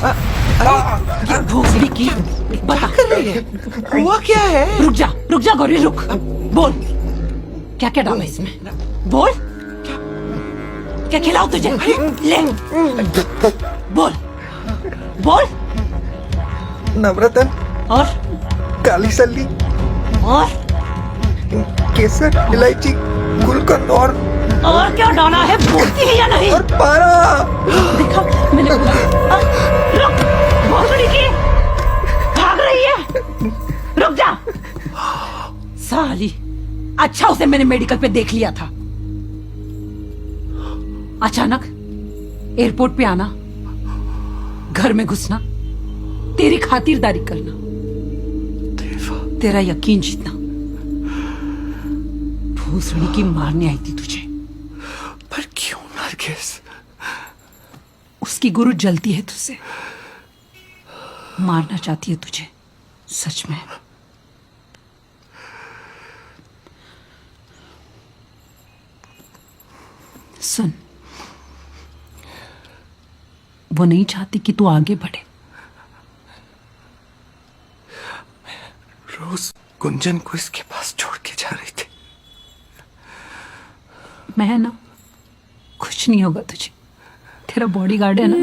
ये भोसड़ी की बता कर रही है? हुआ क्या है? रुक जा गौरी रुक। बोल क्या क्या डाला इसमें, बोल क्या खिलाओ तुझे, ले बोल बोल। नवरत्न, और काली सल्ली, और केसर, इलायची, गुलकंद और क्या डाला है, बोलती है या नहीं? और पारा। देखा मैंने बोला। रुक, भोसड़ी की भाग रही है, रुक जा साली। अच्छा उसे मैंने मेडिकल पे देख लिया था। अचानक एयरपोर्ट पे आना, घर में घुसना, तेरी खातिरदारी करना, तेरा यकीन जीतना। भूसड़ी की मारने आई थी तुझे। पर क्यों नरगिस? उसकी गुरु जलती है तुझसे, मारना चाहती है तुझे सच में। सुन, वो नहीं चाहती कि तू आगे बढ़े। रोज गुंजन को इसके पास छोड़ के जा रही थी। मैं ना, कुछ नहीं होगा तुझे, तेरा बॉडीगार्ड है ना।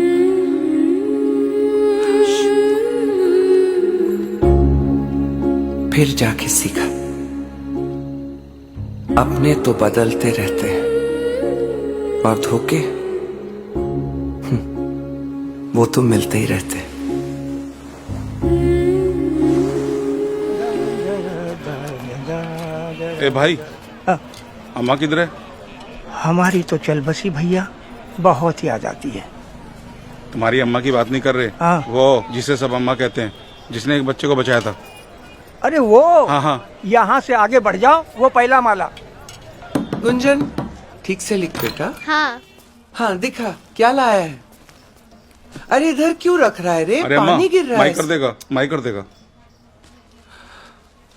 फिर जाके सीखा, अपने तो बदलते रहते हैं और धोखे वो तो मिलते ही रहते हैं। ए भाई, अम्मा किधर है? हमारी तो चल बसी भैया, बहुत याद आती है। तुम्हारी अम्मा की बात नहीं कर रहे। हाँ। वो जिसे सब अम्मा कहते हैं, जिसने एक बच्चे को बचाया था। अरे वो, हाँ। यहाँ से आगे बढ़ जाओ, वो पहला माला। गुंजन, ठीक से लिख बेटा। हाँ। हाँ, दिखा क्या लाया है। अरे इधर क्यों रख रहा है रे? अरे अम्मा, पानी गिर रहा माई है। कर देगा, माई कर देगा।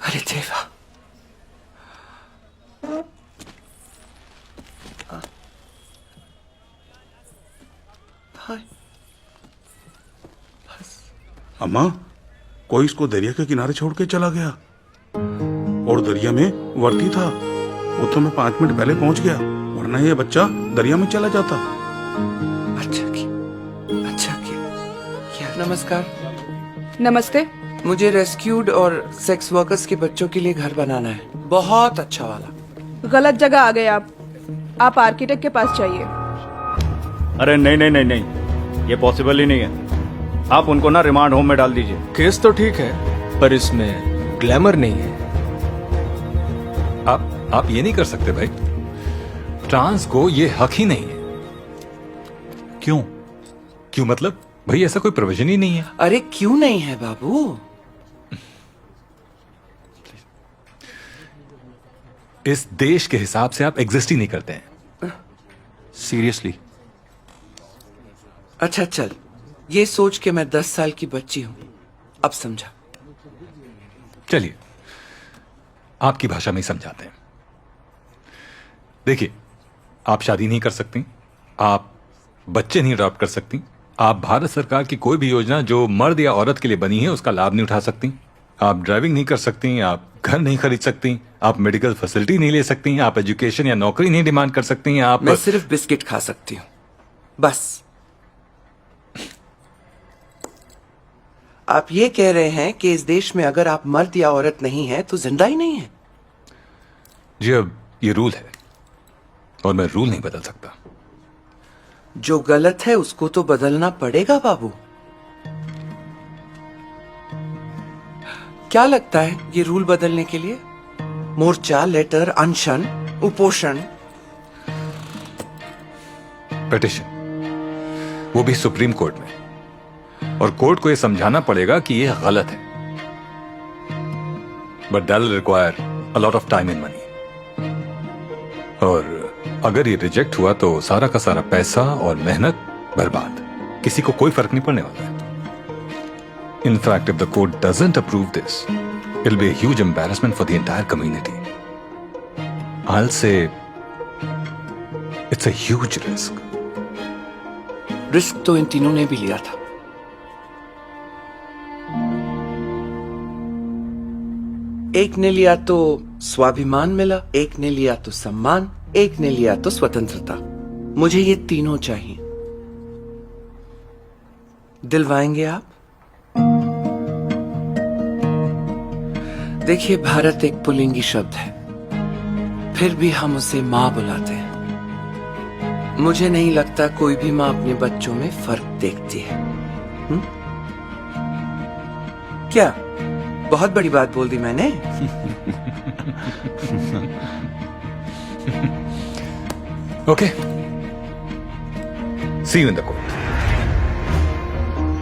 अरे देवा, अम्मा, कोई इसको दरिया के किनारे छोड़ के चला गया और दरिया में वर्ती था। वो तो मैं 5 मिनट पहले पहुंच गया, वरना ये बच्चा दरिया में चला जाता। अच्छा किया। नमस्कार। नमस्ते। मुझे रेस्क्यूड और सेक्स वर्कर्स के बच्चों के लिए घर बनाना है, बहुत अच्छा वाला। गलत जगह आ गए आप आर्किटेक्ट के पास चाहिए। अरे नहीं, ये पॉसिबल ही नहीं है। आप उनको ना रिमांड होम में डाल दीजिए। केस तो ठीक है, पर इसमें ग्लैमर नहीं है। आप ये नहीं कर सकते भाई, ट्रांस को ये हक ही नहीं है। क्यों मतलब भाई, ऐसा कोई प्रोविजन ही नहीं है। अरे क्यों नहीं है बाबू? इस देश के हिसाब से आप एग्जिस्ट ही नहीं करते हैं। सीरियसली। अच्छा चल, ये सोच के मैं 10 साल की बच्ची हूं, अब समझा। चलिए, आपकी भाषा में ही समझाते हैं। देखिए, आप शादी नहीं कर सकती, आप बच्चे नहीं अडॉप्ट कर सकती, आप भारत सरकार की कोई भी योजना जो मर्द या औरत के लिए बनी है उसका लाभ नहीं उठा सकती, आप ड्राइविंग नहीं कर सकती, आप घर नहीं खरीद सकती, आप मेडिकल फैसिलिटी नहीं ले सकती, आप एजुकेशन या नौकरी नहीं डिमांड कर सकती, आप मैं सिर्फ बिस्किट खा सकती हूँ, बस। आप ये कह रहे हैं कि इस देश में अगर आप मर्द या औरत नहीं है तो जिंदा ही नहीं है? जी, अब ये रूल है और मैं रूल नहीं बदल सकता। जो गलत है उसको तो बदलना पड़ेगा बाबू। क्या लगता है ये रूल बदलने के लिए? मोर्चा, लेटर, अनशन, उपोषण, पिटिशन, वो भी सुप्रीम कोर्ट में, और कोर्ट को यह समझाना पड़ेगा कि यह गलत है। But that will require a lot of time and money, और अगर ये रिजेक्ट हुआ तो सारा का सारा पैसा और मेहनत बर्बाद, किसी को कोई फर्क नहीं पड़ने वाला है। In fact, if the court doesn't approve this, it'll be a huge embarrassment for the entire community. I'll say it's a huge risk. Risk तो इन तीनों ने भी लिया था, एक ने लिया तो स्वाभिमान मिला, एक ने लिया तो सम्मान, एक ने लिया तो स्वतंत्रता। मुझे ये तीनों चाहिए। दिलवाएंगे आप? देखिए, भारत एक पुल्लिंगी शब्द है, फिर भी हम उसे मां बुलाते हैं। मुझे नहीं लगता कोई भी मां अपने बच्चों में फर्क देखती है। क्या बहुत बड़ी बात बोल दी मैंने? Okay, see you in the court.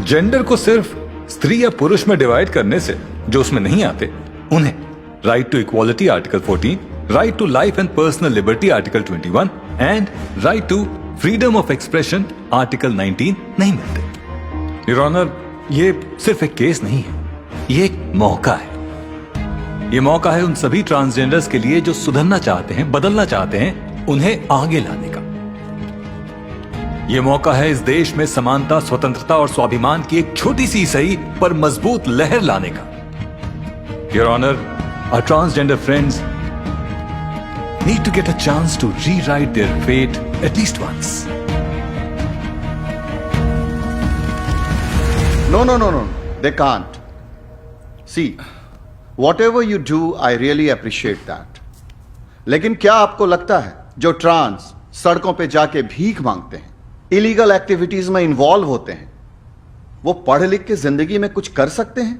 Gender को सिर्फ स्त्री या पुरुष में डिवाइड करने से जो उसमें नहीं आते, उन्हें right to equality article 14, right to life and personal liberty article 21 and right to freedom of expression article 19 नहीं मिलते। योर ऑनर, ये सिर्फ एक केस नहीं है, ये एक मौका है। ये मौका है उन सभी ट्रांसजेंडर्स के लिए जो सुधरना चाहते हैं, बदलना चाहते हैं, उन्हें आगे लाने का। ये मौका है इस देश में समानता, स्वतंत्रता और स्वाभिमान की एक छोटी सी सही पर मजबूत लहर लाने का। Your honour, our transgender friends need to get a chance to rewrite their fate at least once. No. They can't. See, whatever you do, I really appreciate that. लेकिन क्या आपको लगता है जो ट्रांस सड़कों पे जाके भीख मांगते हैं, इलीगल एक्टिविटीज में इन्वॉल्व होते हैं, वो पढ़ लिख के जिंदगी में कुछ कर सकते हैं?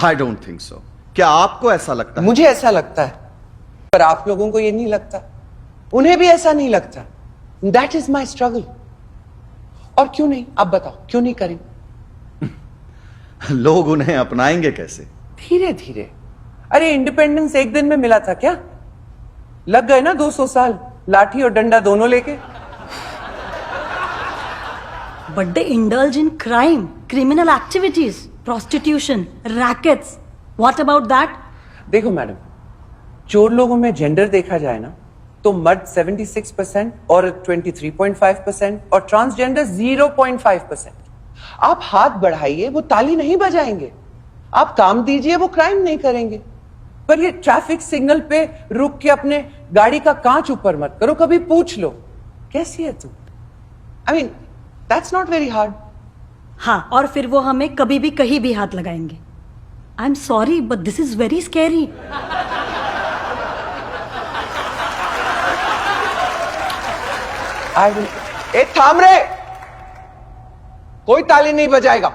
I don't think so. क्या आपको ऐसा लगता है? मुझे ऐसा लगता है, पर आप लोगों को ये नहीं लगता, उन्हें भी ऐसा नहीं लगता। That is my struggle. और क्यों नहीं, आप बताओ, क्यों नहीं करें? लोग उन्हें अपनाएंगे कैसे? धीरे धीरे। अरे इंडिपेंडेंस एक दिन में मिला था क्या? लग गए ना 200 साल, लाठी और डंडा दोनों लेके। But they indulge in crime, criminal activities, prostitution, rackets. What about that? देखो मैडम, चोर लोगों में जेंडर देखा जाए ना, तो मर्द 76% और 23.5% और ट्रांसजेंडर 0.5%। आप हाथ बढ़ाइए, वो ताली नहीं बजाएंगे। आप काम दीजिए, वो क्राइम नहीं करेंगे। पर ये ट्रैफिक सिग्नल पे रुक के अपने गाड़ी का कांच ऊपर मत करो, कभी पूछ लो कैसी है तू। I mean that's not very hard. हाँ, और फिर वो हमें कभी भी कहीं भी हाथ लगाएंगे। I am sorry, but this is very scary. I will. ए थाम रे, कोई ताली नहीं बजाएगा।